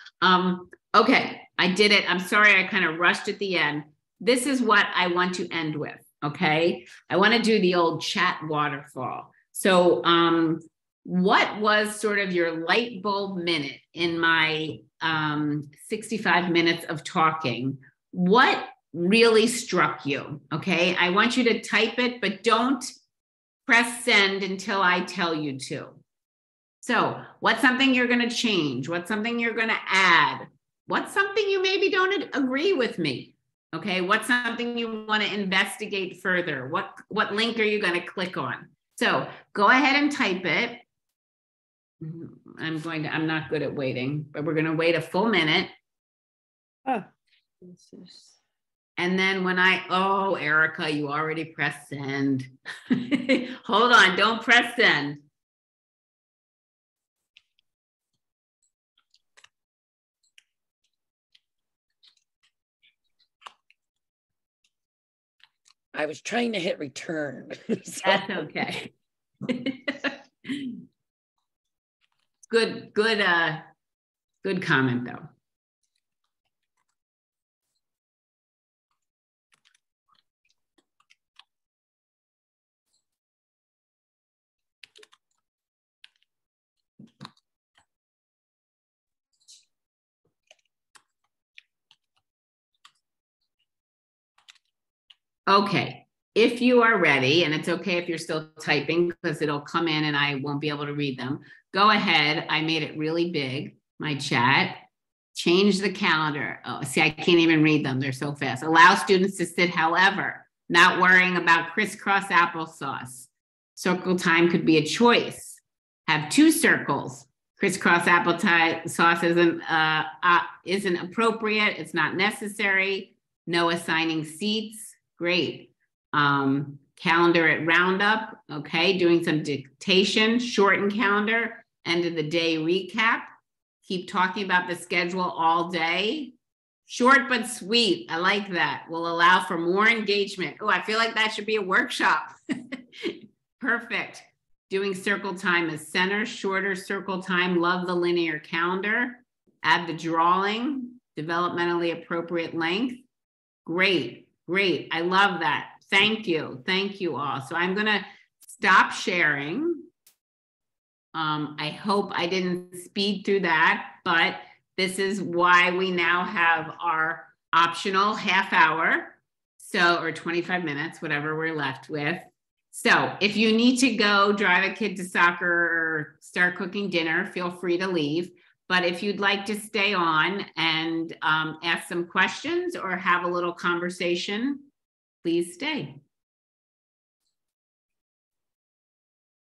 okay, I did it. I'm sorry, I kind of rushed at the end. This is what I want to end with, okay? I want to do the old chat waterfall. So, what was sort of your light bulb minute in my 65 minutes of talking? What really struck you? Okay, I want you to type it, but don't press send until I tell you to. So what's something you're going to change? What's something you're going to add? What's something you maybe don't agree with me? Okay, what's something you want to investigate further? What link are you going to click on? So go ahead and type it. I'm not good at waiting, but we're going to wait a full minute. Oh. And then when oh, Erica, you already pressed send. Hold on, don't press send. I was trying to hit return. So. That's okay. Good comment though. Okay, if you are ready, and it's okay if you're still typing because it'll come in and I won't be able to read them. Go ahead. I made it really big, my chat. Change the calendar. Oh, see, I can't even read them. They're so fast. Allow students to sit, however, not worrying about crisscross applesauce. Circle time could be a choice. Have 2 circles. Crisscross applesauce isn't appropriate. It's not necessary. No assigning seats. Great. Calendar at roundup. Okay. Doing some dictation, shorten calendar, end of the day recap. Keep talking about the schedule all day. Short but sweet. I like that. Will allow for more engagement. Oh, I feel like that should be a workshop. Perfect. Doing circle time as center, shorter circle time. Love the linear calendar. Add the drawing, developmentally appropriate length. Great. Great. I love that. Thank you. Thank you all. So I'm going to stop sharing. I hope I didn't speed through that, but this is why we now have our optional half hour. So, or 25 minutes, whatever we're left with. So if you need to go drive a kid to soccer or start cooking dinner, feel free to leave. But if you'd like to stay on and ask some questions or have a little conversation, please stay.